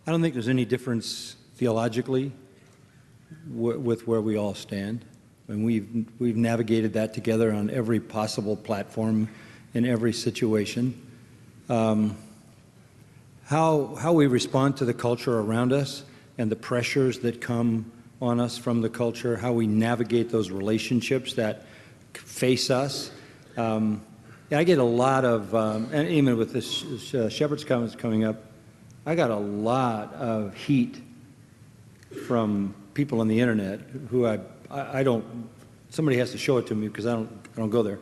I don't think there's any difference theologically with where we all stand. And we've navigated that together on every possible platform in every situation. How we respond to the culture around us and the pressures that come on us from the culture, how we navigate those relationships that face us. I get a lot of, and even with this Shepherd's Conference coming up, I got a lot of heat from people on the internet who I don't, somebody has to show it to me because I don't go there.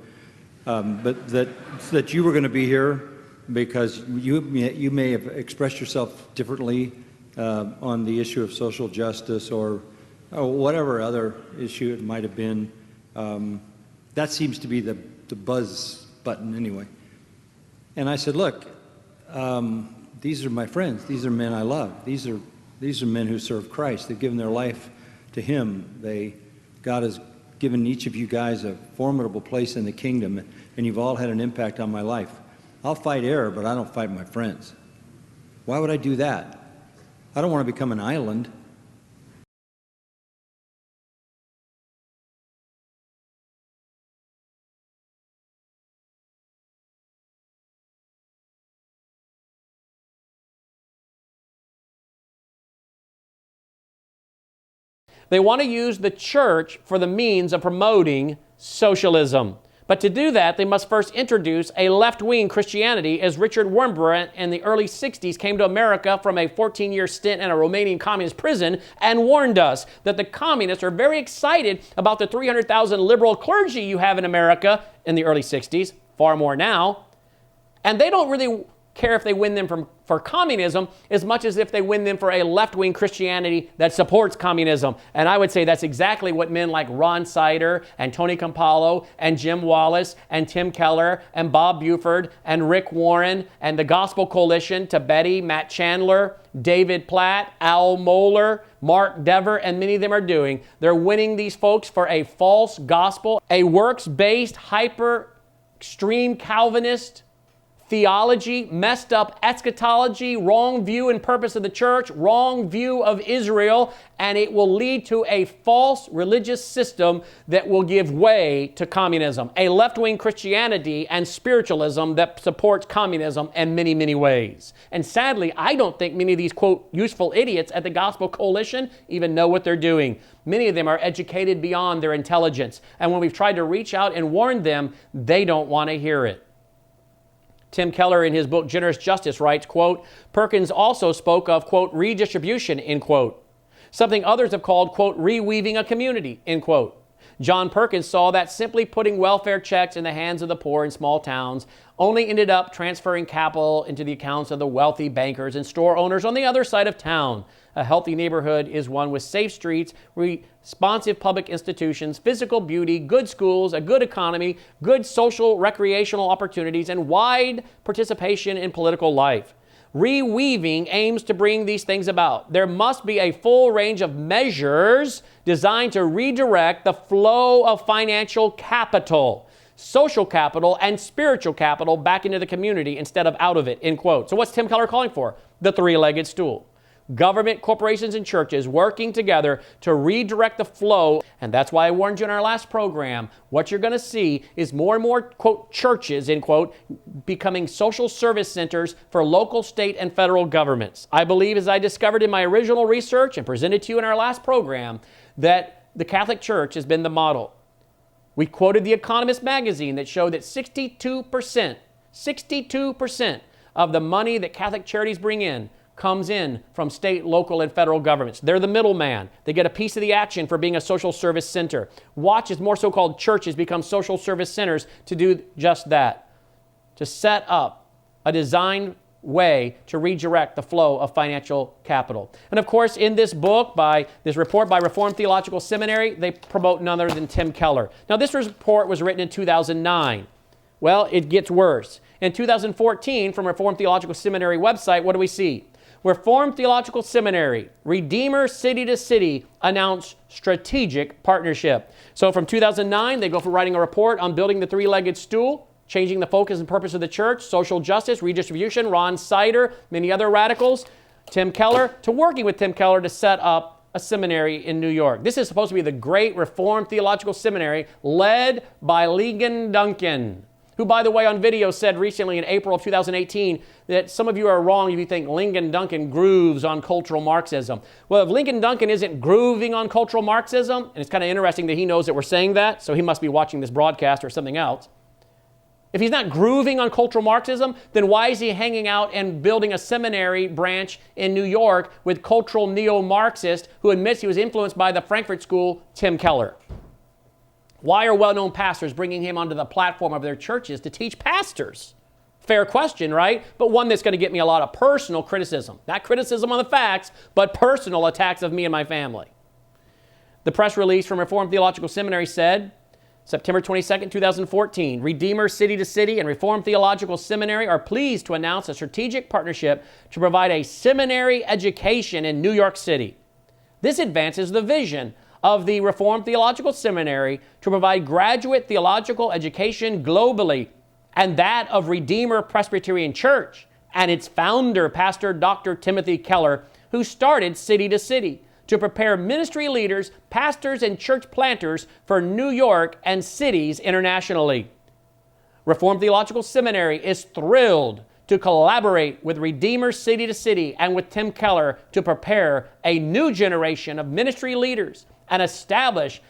But that you were going to be here because you may have expressed yourself differently on the issue of social justice or whatever other issue it might have been. That seems to be the buzz button anyway. And I said, look, these are my friends. These are men I love. These are men who serve Christ. They've given their life to Him. God has given each of you guys a formidable place in the kingdom, and you've all had an impact on my life. I'll fight error, but I don't fight my friends. Why would I do that? I don't want to become an island. They want to use the church for the means of promoting socialism. But to do that, they must first introduce a left-wing Christianity, as Richard Wurmbrand in the early 60s came to America from a 14-year stint in a Romanian communist prison and warned us that the communists are very excited about the 300,000 liberal clergy you have in America in the early 60s, far more now, and they don't really care if they win them for communism as much as if they win them for a left-wing Christianity that supports communism. And I would say that's exactly what men like Ron Sider and Tony Campolo and Jim Wallace and Tim Keller and Bob Buford and Rick Warren and the Gospel Coalition, Betty, Matt Chandler, David Platt, Al Mohler, Mark Dever, and many of them are doing. They're winning these folks for a false gospel, a works-based, hyper-extreme Calvinist theology, messed up eschatology, wrong view and purpose of the church, wrong view of Israel, and it will lead to a false religious system that will give way to communism, a left-wing Christianity and spiritualism that supports communism in many, many ways. And sadly, I don't think many of these, quote, useful idiots at the Gospel Coalition even know what they're doing. Many of them are educated beyond their intelligence, and when we've tried to reach out and warn them, they don't want to hear it. Tim Keller, in his book Generous Justice, writes, quote, Perkins also spoke of, quote, redistribution, end quote, something others have called, quote, reweaving a community, end quote. John Perkins saw that simply putting welfare checks in the hands of the poor in small towns only ended up transferring capital into the accounts of the wealthy bankers and store owners on the other side of town. A healthy neighborhood is one with safe streets, responsive public institutions, physical beauty, good schools, a good economy, good social, recreational opportunities, and wide participation in political life. Reweaving aims to bring these things about. There must be a full range of measures designed to redirect the flow of financial capital, social capital, and spiritual capital back into the community instead of out of it, end quote. So what's Tim Keller calling for? The three-legged stool. Government, corporations, and churches working together to redirect the flow. And that's why I warned you in our last program. What you're going to see is more and more, quote, churches, end quote, becoming social service centers for local, state, and federal governments. I believe, as I discovered in my original research and presented to you in our last program, that the Catholic Church has been the model. We quoted The Economist magazine that showed that 62% of the money that Catholic charities bring in comes in from state, local, and federal governments. They're the middleman. They get a piece of the action for being a social service center. Watch as more so-called churches become social service centers to do just that, to set up a designed way to redirect the flow of financial capital. And of course, in this book, by this report by Reformed Theological Seminary, they promote none other than Tim Keller. Now, this report was written in 2009. Well, it gets worse. In 2014, from Reformed Theological Seminary website, what do we see? Reformed Theological Seminary, Redeemer City to City, announced strategic partnership. So from 2009, they go for writing a report on building the three-legged stool, changing the focus and purpose of the church, social justice, redistribution, Ron Sider, many other radicals. Tim Keller to working with Tim Keller to set up a seminary in New York. This is supposed to be the great Reformed Theological Seminary led by Ligon Duncan, who, by the way, on video said recently in April of 2018 that some of you are wrong if you think Ligon Duncan grooves on cultural Marxism. Well, if Ligon Duncan isn't grooving on cultural Marxism, and it's kind of interesting that he knows that we're saying that, so he must be watching this broadcast or something else. If he's not grooving on cultural Marxism, then why is he hanging out and building a seminary branch in New York with cultural neo-Marxist who admits he was influenced by the Frankfurt School, Tim Keller? Why are well-known pastors bringing him onto the platform of their churches to teach pastors? Fair question, right? But one that's going to get me a lot of personal criticism. Not criticism on the facts, but personal attacks of me and my family. The press release from Reformed Theological Seminary said, September 22nd, 2014, Redeemer City to City and Reformed Theological Seminary are pleased to announce a strategic partnership to provide a seminary education in New York City. This advances the vision of the Reformed Theological Seminary to provide graduate theological education globally, and that of Redeemer Presbyterian Church and its founder, Pastor Dr. Timothy Keller, who started City to City to prepare ministry leaders, pastors, and church planters for New York and cities internationally. Reformed Theological Seminary is thrilled to collaborate with Redeemer City to City and with Tim Keller to prepare a new generation of ministry leaders and establish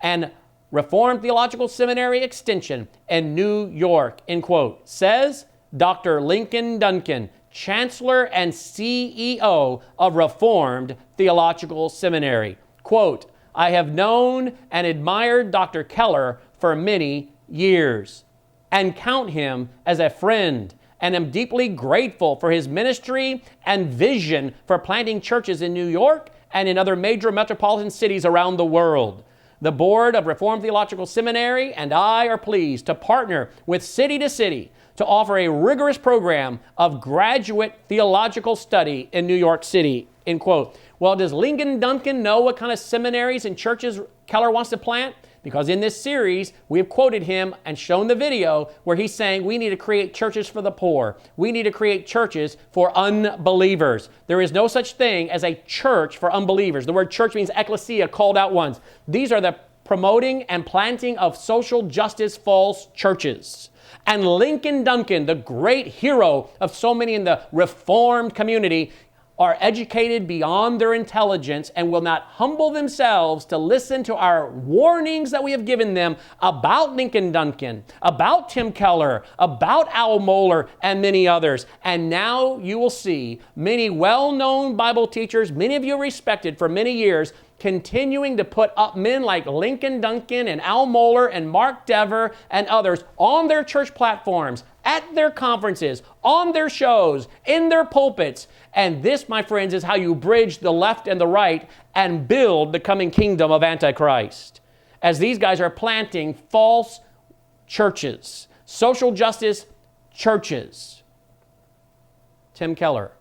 an Reformed Theological Seminary extension in New York, end quote, says Dr. Ligon Duncan, Chancellor and CEO of Reformed Theological Seminary. Quote, I have known and admired Dr. Keller for many years and count him as a friend, and am deeply grateful for his ministry and vision for planting churches in New York and in other major metropolitan cities around the world. The board of Reformed Theological Seminary and I are pleased to partner with City to City to offer a rigorous program of graduate theological study in New York City, end quote. Well, does Ligon Duncan know what kind of seminaries and churches Keller wants to plant? Because in this series, we have quoted him and shown the video where he's saying we need to create churches for the poor. We need to create churches for unbelievers. There is no such thing as a church for unbelievers. The word church means ecclesia, called out ones. These are the promoting and planting of social justice false churches. And Ligon Duncan, the great hero of so many in the Reformed community, are educated beyond their intelligence and will not humble themselves to listen to our warnings that we have given them about Ligon Duncan, about Tim Keller, about Al Mohler, and many others. And now you will see many well-known Bible teachers, many of you respected for many years, continuing to put up men like Ligon Duncan and Al Mohler and Mark Dever and others on their church platforms, at their conferences, on their shows, in their pulpits. And this, my friends, is how you bridge the left and the right and build the coming kingdom of Antichrist. As these guys are planting false churches, social justice churches. Tim Keller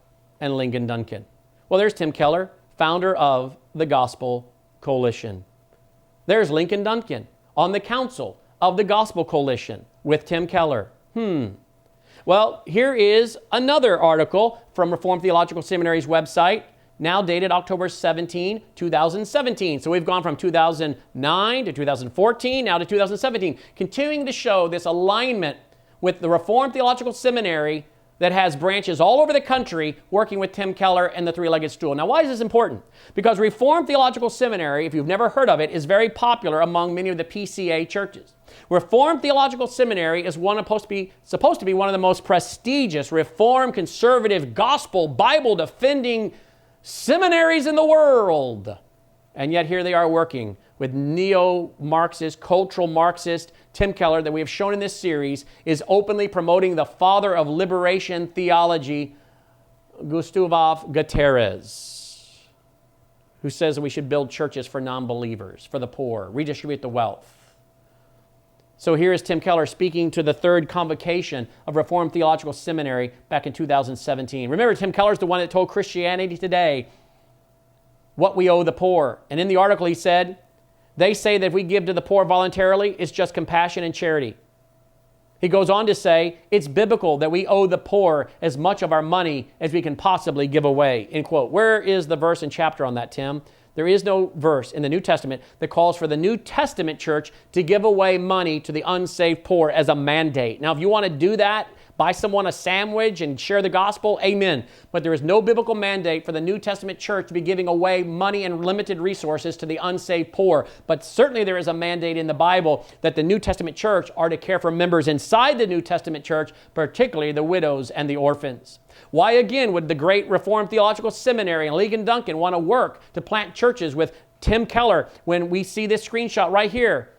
and Ligon Duncan. Well, there's Tim Keller, founder of the Gospel Coalition. There's Ligon Duncan on the council of the Gospel Coalition with Tim Keller. Well, here is another article from Reformed Theological Seminary's website, now dated October 17, 2017. So we've gone from 2009 to 2014, now to 2017, continuing to show this alignment with the Reformed Theological Seminary that has branches all over the country working with Tim Keller and the three-legged stool. Now, why is this important? Because Reformed Theological Seminary, if you've never heard of it, is very popular among many of the PCA churches. Reformed Theological Seminary is supposed to be one of the most prestigious Reformed, conservative, gospel, Bible-defending seminaries in the world. And yet here they are working with neo-Marxist, cultural Marxist. Tim Keller, that we have shown in this series, is openly promoting the father of liberation theology, Gustav Gutierrez, who says that we should build churches for non-believers, for the poor, redistribute the wealth. So here is Tim Keller speaking to the third convocation of Reformed Theological Seminary back in 2017. Remember, Tim Keller is the one that told Christianity Today what we owe the poor. And in the article he said, they say that if we give to the poor voluntarily, it's just compassion and charity. He goes on to say, it's biblical that we owe the poor as much of our money as we can possibly give away, end quote. Where is the verse and chapter on that, Tim? There is no verse in the New Testament that calls for the New Testament church to give away money to the unsaved poor as a mandate. Now, if you want to do that, buy someone a sandwich and share the gospel, amen. But there is no biblical mandate for the New Testament church to be giving away money and limited resources to the unsaved poor. But certainly there is a mandate in the Bible that the New Testament church are to care for members inside the New Testament church, particularly the widows and the orphans. Why again would the great Reformed Theological Seminary and Ligon Duncan want to work to plant churches with Tim Keller when we see this screenshot right here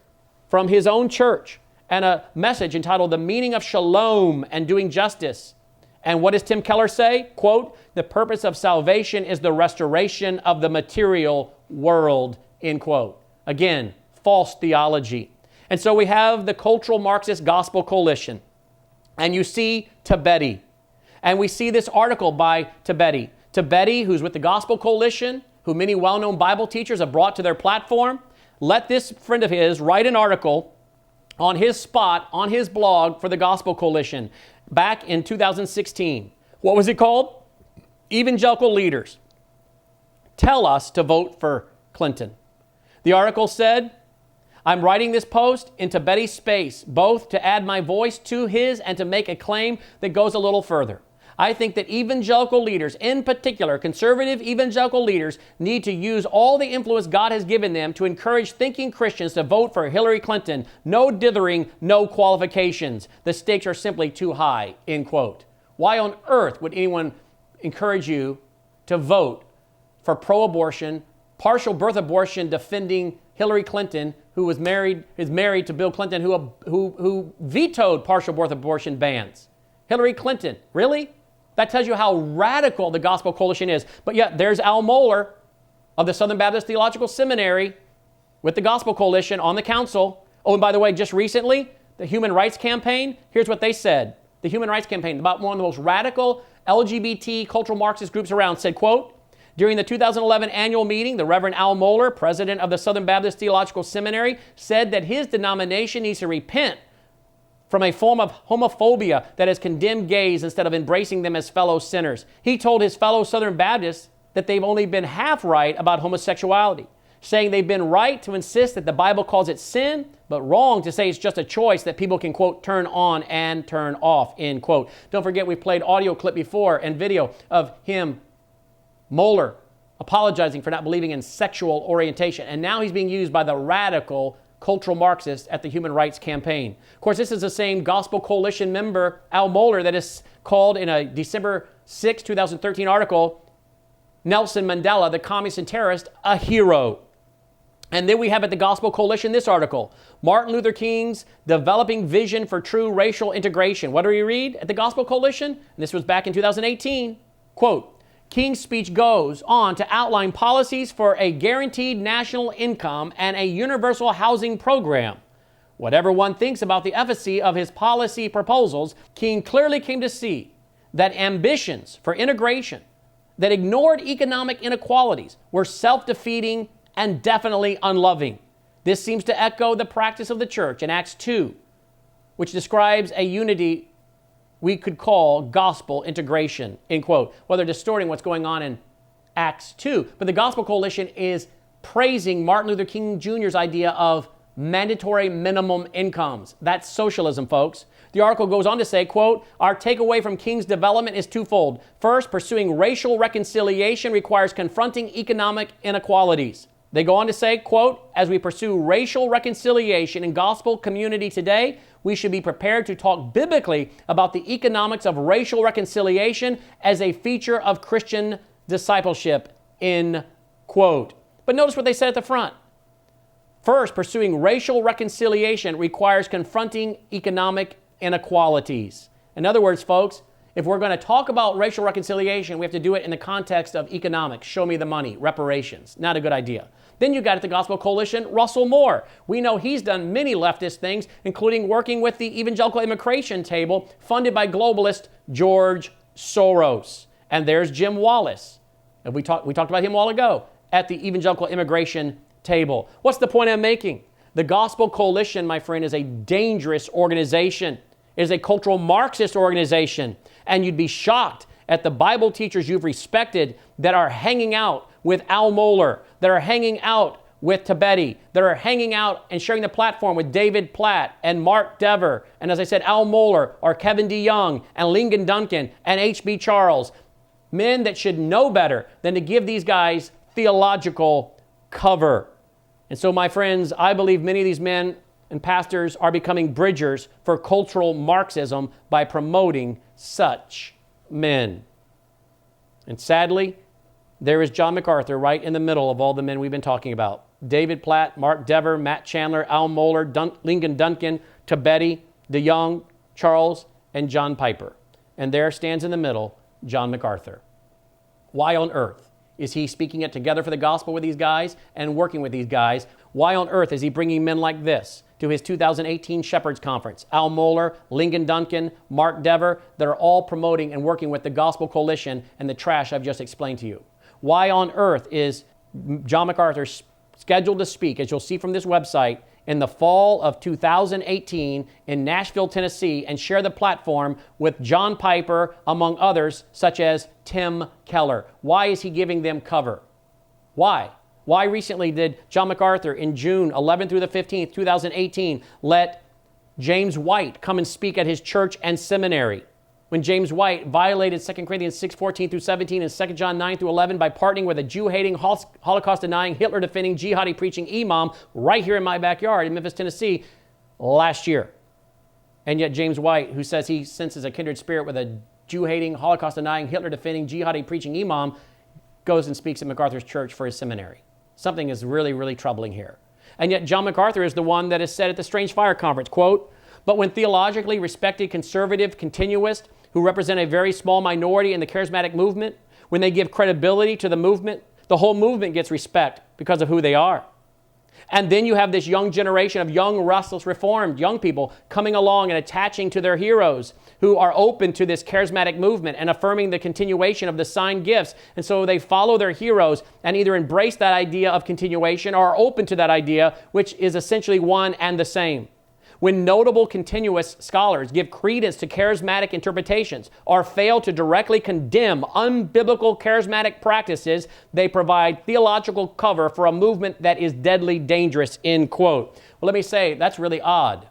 from his own church and a message entitled The Meaning of Shalom and Doing Justice? And what does Tim Keller say? Quote, the purpose of salvation is the restoration of the material world, end quote. Again, false theology. And so we have the Cultural Marxist Gospel Coalition. And you see Tibeti. And we see this article by Tibeti. Tibeti, who's with the Gospel Coalition, who many well-known Bible teachers have brought to their platform, let this friend of his write an article on his spot, on his blog for the Gospel Coalition back in 2016. What was it called? Evangelical Leaders Tell Us to Vote for Clinton. The article said, I'm writing this post in Tibeti space, both to add my voice to his and to make a claim that goes a little further. I think that evangelical leaders, in particular conservative evangelical leaders, need to use all the influence God has given them to encourage thinking Christians to vote for Hillary Clinton. No dithering, no qualifications. The stakes are simply too high, end quote. Why on earth would anyone encourage you to vote for pro-abortion, partial birth abortion defending Hillary Clinton, who is married to Bill Clinton, who vetoed partial birth abortion bans? Hillary Clinton, really? That tells you how radical the Gospel Coalition is. But yet, there's Al Mohler of the Southern Baptist Theological Seminary with the Gospel Coalition on the council. Oh, and by the way, just recently, the Human Rights Campaign, here's what they said. The Human Rights Campaign, about one of the most radical LGBT cultural Marxist groups around, said, quote, during the 2011 annual meeting, the Reverend Al Mohler, president of the Southern Baptist Theological Seminary, said that his denomination needs to repent from a form of homophobia that has condemned gays instead of embracing them as fellow sinners. He told his fellow Southern Baptists that they've only been half right about homosexuality, saying they've been right to insist that the Bible calls it sin, but wrong to say it's just a choice that people can, quote, turn on and turn off, end quote. Don't forget, we played audio clip before and video of him, Mohler, apologizing for not believing in sexual orientation. And now he's being used by the radical cultural Marxists at the Human Rights Campaign. Of course, this is the same Gospel Coalition member, Al Mohler, that is called in a December 6, 2013 article, Nelson Mandela, the communist and terrorist, a hero. And then we have at the Gospel Coalition this article, Martin Luther King's Developing Vision for True Racial Integration. What do we read at the Gospel Coalition? And this was back in 2018. Quote, King's speech goes on to outline policies for a guaranteed national income and a universal housing program. Whatever one thinks about the efficacy of his policy proposals, King clearly came to see that ambitions for integration that ignored economic inequalities were self-defeating and definitely unloving. This seems to echo the practice of the church in Acts 2, which describes a unity we could call gospel integration, end quote, whether distorting what's going on in Acts 2. But the Gospel Coalition is praising Martin Luther King Jr.'s idea of mandatory minimum incomes. That's socialism, folks. The article goes on to say, quote, our takeaway from King's development is twofold. First, pursuing racial reconciliation requires confronting economic inequalities. They go on to say, quote, as we pursue racial reconciliation in gospel community today, we should be prepared to talk biblically about the economics of racial reconciliation as a feature of Christian discipleship, end quote. But notice what they said at the front. First, pursuing racial reconciliation requires confronting economic inequalities. In other words, folks, if we're going to talk about racial reconciliation, we have to do it in the context of economics. Show me the money, reparations. Not a good idea. Then you got at the Gospel Coalition, Russell Moore. We know he's done many leftist things, including working with the Evangelical Immigration Table, funded by globalist George Soros. And there's Jim Wallace. And we talked about him a while ago at the Evangelical Immigration Table. What's the point I'm making? The Gospel Coalition, my friend, is a dangerous organization. It is a cultural Marxist organization. And you'd be shocked at the Bible teachers you've respected that are hanging out with Al Mohler, that are hanging out with Tibeti, that are hanging out and sharing the platform with David Platt and Mark Dever, and as I said, Al Mohler, or Kevin DeYoung, and Lyndon Duncan, and H.B. Charles. Men that should know better than to give these guys theological cover. And so, my friends, I believe many of these men and pastors are becoming bridgers for cultural Marxism by promoting such men. And sadly, there is John MacArthur right in the middle of all the men we've been talking about. David Platt, Mark Dever, Matt Chandler, Al Mohler, Lyndon Duncan, Tibeti, DeYoung, Charles, and John Piper. And there stands in the middle John MacArthur. Why on earth is he speaking it together for the gospel with these guys and working with these guys? Why on earth is he bringing men like this to his 2018 Shepherds Conference? Al Mohler, Lyndon Duncan, Mark Dever, that are all promoting and working with the Gospel Coalition and the trash I've just explained to you. Why on earth is John MacArthur scheduled to speak, as you'll see from this website, in the fall of 2018 in Nashville, Tennessee, and share the platform with John Piper, among others, such as Tim Keller? Why is he giving them cover? Why? Why recently did John MacArthur in June 11th through the 15th, 2018, let James White come and speak at his church and seminary, when James White violated 2 Corinthians 6:14 through 17 and 2 John 9 through 11 by partnering with a Jew-hating, Holocaust-denying, Hitler-defending, jihadi-preaching imam right here in my backyard in Memphis, Tennessee last year? And yet James White, who says he senses a kindred spirit with a Jew-hating, Holocaust-denying, Hitler-defending, jihadi-preaching imam, goes and speaks at MacArthur's church for his seminary. Something is really, really troubling here. And yet John MacArthur is the one that has said at the Strange Fire Conference, quote, "But when theologically respected conservative continuists who represent a very small minority in the charismatic movement, when they give credibility to the movement, the whole movement gets respect because of who they are. And then you have this young generation of young, restless, reformed young people coming along and attaching to their heroes who are open to this charismatic movement and affirming the continuation of the sign gifts. And so they follow their heroes and either embrace that idea of continuation or are open to that idea, which is essentially one and the same. When notable continuous scholars give credence to charismatic interpretations or fail to directly condemn unbiblical charismatic practices, they provide theological cover for a movement that is deadly dangerous," end quote. Well, let me say, that's really odd.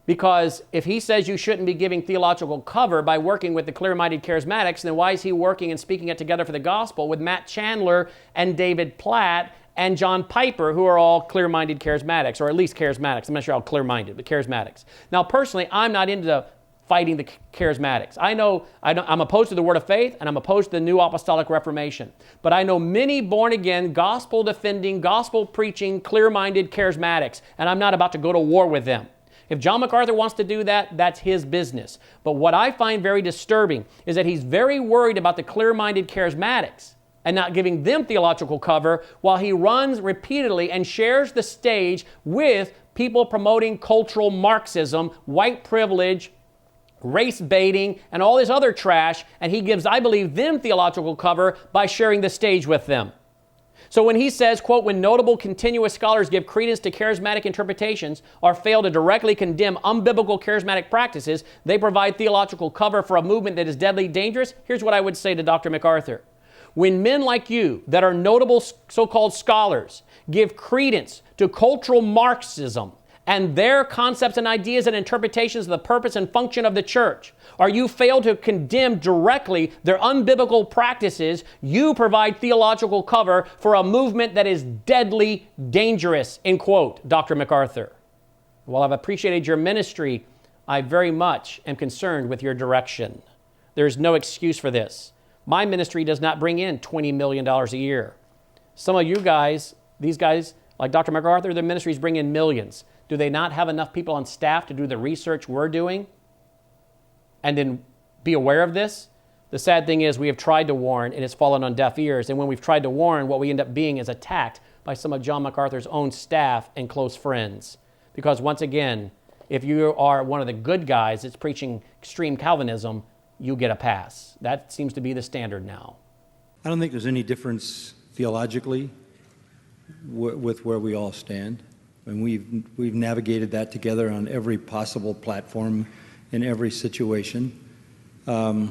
Because if he says you shouldn't be giving theological cover by working with the clear-minded charismatics, then why is he working and speaking it together for the gospel with Matt Chandler and David Platt and John Piper, who are all clear-minded charismatics, or at least charismatics? I'm not sure how clear-minded, but charismatics. Now, personally, I'm not into fighting the charismatics. I'm opposed to the Word of Faith, and I'm opposed to the New Apostolic Reformation. But I know many born-again, gospel-defending, gospel-preaching, clear-minded charismatics, and I'm not about to go to war with them. If John MacArthur wants to do that, that's his business. But what I find very disturbing is that he's very worried about the clear-minded charismatics and not giving them theological cover, while he runs repeatedly and shares the stage with people promoting cultural Marxism, white privilege, race baiting, and all this other trash, and he gives, I believe, them theological cover by sharing the stage with them. So when he says, quote, "When notable continuous scholars give credence to charismatic interpretations or fail to directly condemn unbiblical charismatic practices, they provide theological cover for a movement that is deadly dangerous," here's what I would say to Dr. MacArthur. When men like you, that are notable so-called scholars, give credence to cultural Marxism and their concepts and ideas and interpretations of the purpose and function of the church, or you fail to condemn directly their unbiblical practices, you provide theological cover for a movement that is deadly dangerous, end quote, Dr. MacArthur. While I've appreciated your ministry, I very much am concerned with your direction. There's no excuse for this. My ministry does not bring in $20 million a year. Some of you guys, these guys, like Dr. MacArthur, their ministries bring in millions. Do they not have enough people on staff to do the research we're doing and then be aware of this? The sad thing is we have tried to warn and it's fallen on deaf ears. And when we've tried to warn, what we end up being is attacked by some of John MacArthur's own staff and close friends. Because once again, if you are one of the good guys that's preaching extreme Calvinism, you get a pass. That seems to be the standard now. I don't think there's any difference theologically with where we all stand. And we've navigated that together on every possible platform in every situation. How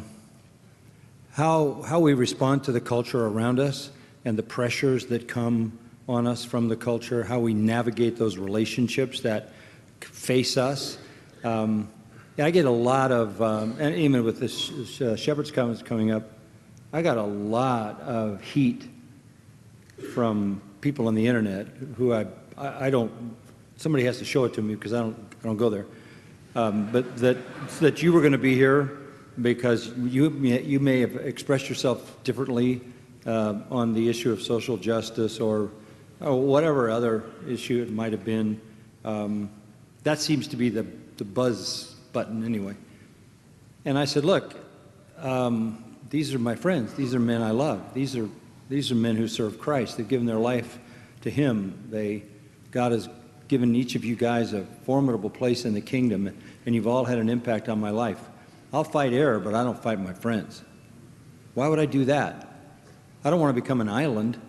we respond to the culture around us and the pressures that come on us from the culture, how we navigate those relationships that face us. I get a lot of, and even with this Shepherd's Conference coming up, I got a lot of heat from people on the internet who I don't, somebody has to show it to me because I don't go there. But that you were going to be here because you may have expressed yourself differently on the issue of social justice or whatever other issue it might have been. That seems to be the buzz button anyway. And I said, look, these are my friends. These are men I love. These are men who serve Christ. They've given their life to Him. God has given each of you guys a formidable place in the kingdom, and you've all had an impact on my life. I'll fight error, but I don't fight my friends. Why would I do that? I don't want to become an island.